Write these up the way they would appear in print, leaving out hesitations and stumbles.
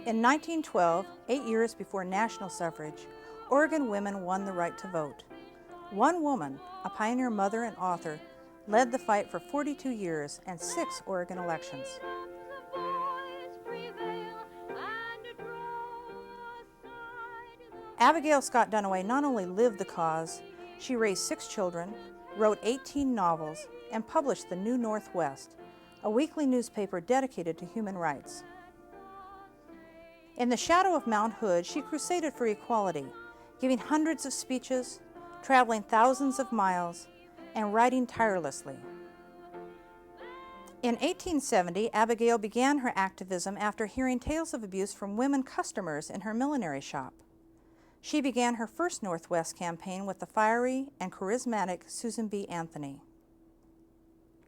In 1912, 8 years before national suffrage, Oregon women won the right to vote. One woman, a pioneer mother and author, led the fight for 42 years and 6 Oregon elections. Abigail Scott Duniway not only lived the cause, she raised 6 children, wrote 18 novels, and published the New Northwest, a weekly newspaper dedicated to human rights. In the shadow of Mount Hood, she crusaded for equality, giving hundreds of speeches, traveling thousands of miles, and writing tirelessly. In 1870, Abigail began her activism after hearing tales of abuse from women customers in her millinery shop. She began her first Northwest campaign with the fiery and charismatic Susan B. Anthony.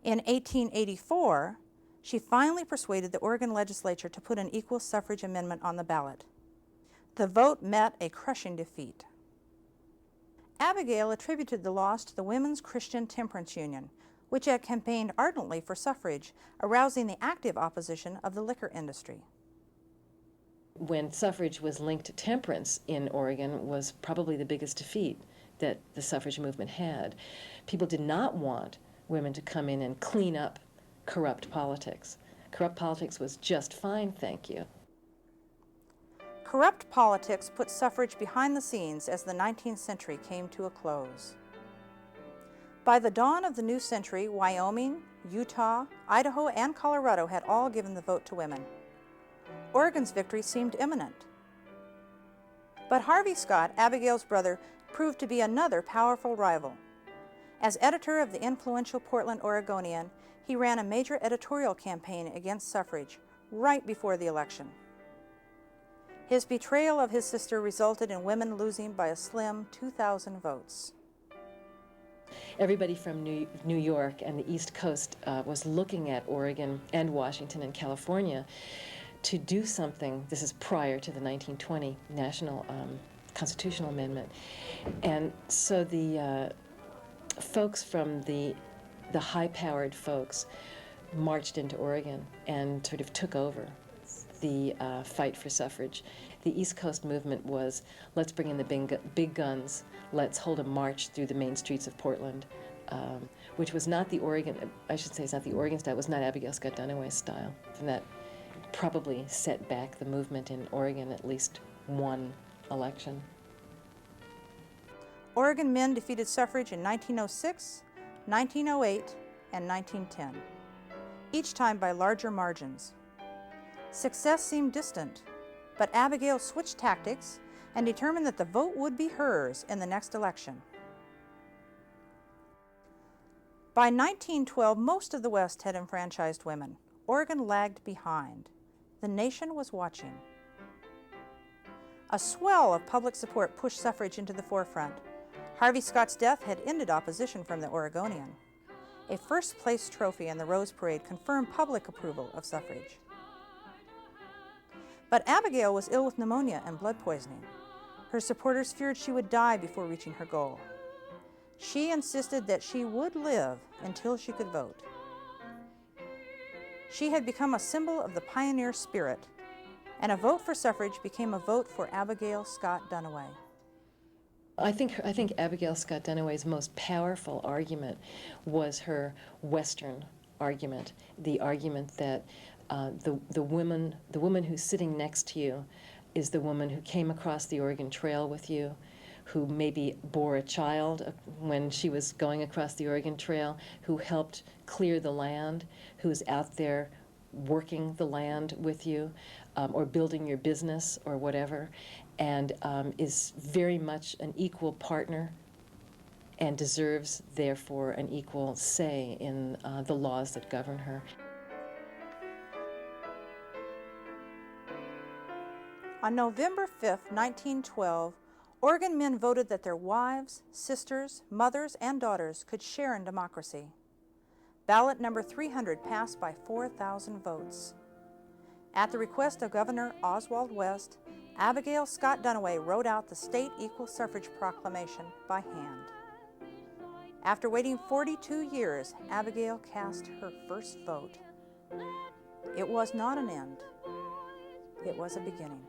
In 1884, she finally persuaded the Oregon legislature to put an equal suffrage amendment on the ballot. The vote met a crushing defeat. Abigail attributed the loss to the Women's Christian Temperance Union, which had campaigned ardently for suffrage, arousing the active opposition of the liquor industry. When suffrage was linked to temperance in Oregon was probably the biggest defeat that the suffrage movement had. People did not want women to come in and clean up corrupt politics. Corrupt politics was just fine, thank you. Corrupt politics put suffrage behind the scenes as the 19th century came to a close. By the dawn of the new century, Wyoming, Utah, Idaho, and Colorado had all given the vote to women. Oregon's victory seemed imminent. But Harvey Scott, Abigail's brother, proved to be another powerful rival. As editor of the influential Portland Oregonian, he ran a major editorial campaign against suffrage right before the election. His betrayal of his sister resulted in women losing by a slim 2,000 votes. Everybody from New York and the East Coast was looking at Oregon and Washington and California to do something. This is prior to the 1920 National Constitutional Amendment. And so the folks from the high-powered folks marched into Oregon and sort of took over the fight for suffrage. The East Coast movement was, let's bring in the big guns, let's hold a march through the main streets of Portland, which was not the Oregon, I should say it's not the Oregon style, it was not Abigail Scott Duniway's style. And that probably set back the movement in Oregon at least one election. Oregon men defeated suffrage in 1906, 1908, and 1910, each time by larger margins. Success seemed distant, but Abigail switched tactics and determined that the vote would be hers in the next election. By 1912, most of the West had enfranchised women. Oregon lagged behind. The nation was watching. A swell of public support pushed suffrage into the forefront. Harvey Scott's death had ended opposition from the Oregonian. A first-place trophy in the Rose Parade confirmed public approval of suffrage. But Abigail was ill with pneumonia and blood poisoning. Her supporters feared she would die before reaching her goal. She insisted that she would live until she could vote. She had become a symbol of the pioneer spirit, and a vote for suffrage became a vote for Abigail Scott Duniway. I think Abigail Scott Duniway's most powerful argument was her Western argument, the argument that the woman who's sitting next to you is the woman who came across the Oregon Trail with you, who maybe bore a child when she was going across the Oregon Trail, who helped clear the land, who's out there working the land with you, or building your business or whatever, and is very much an equal partner and deserves, therefore, an equal say in the laws that govern her. On November 5, 1912, Oregon men voted that their wives, sisters, mothers, and daughters could share in democracy. Ballot number 300 passed by 4,000 votes. At the request of Governor Oswald West, Abigail Scott Duniway wrote out the state equal suffrage proclamation by hand. After waiting 42 years, Abigail cast her first vote. It was not an end. It was a beginning.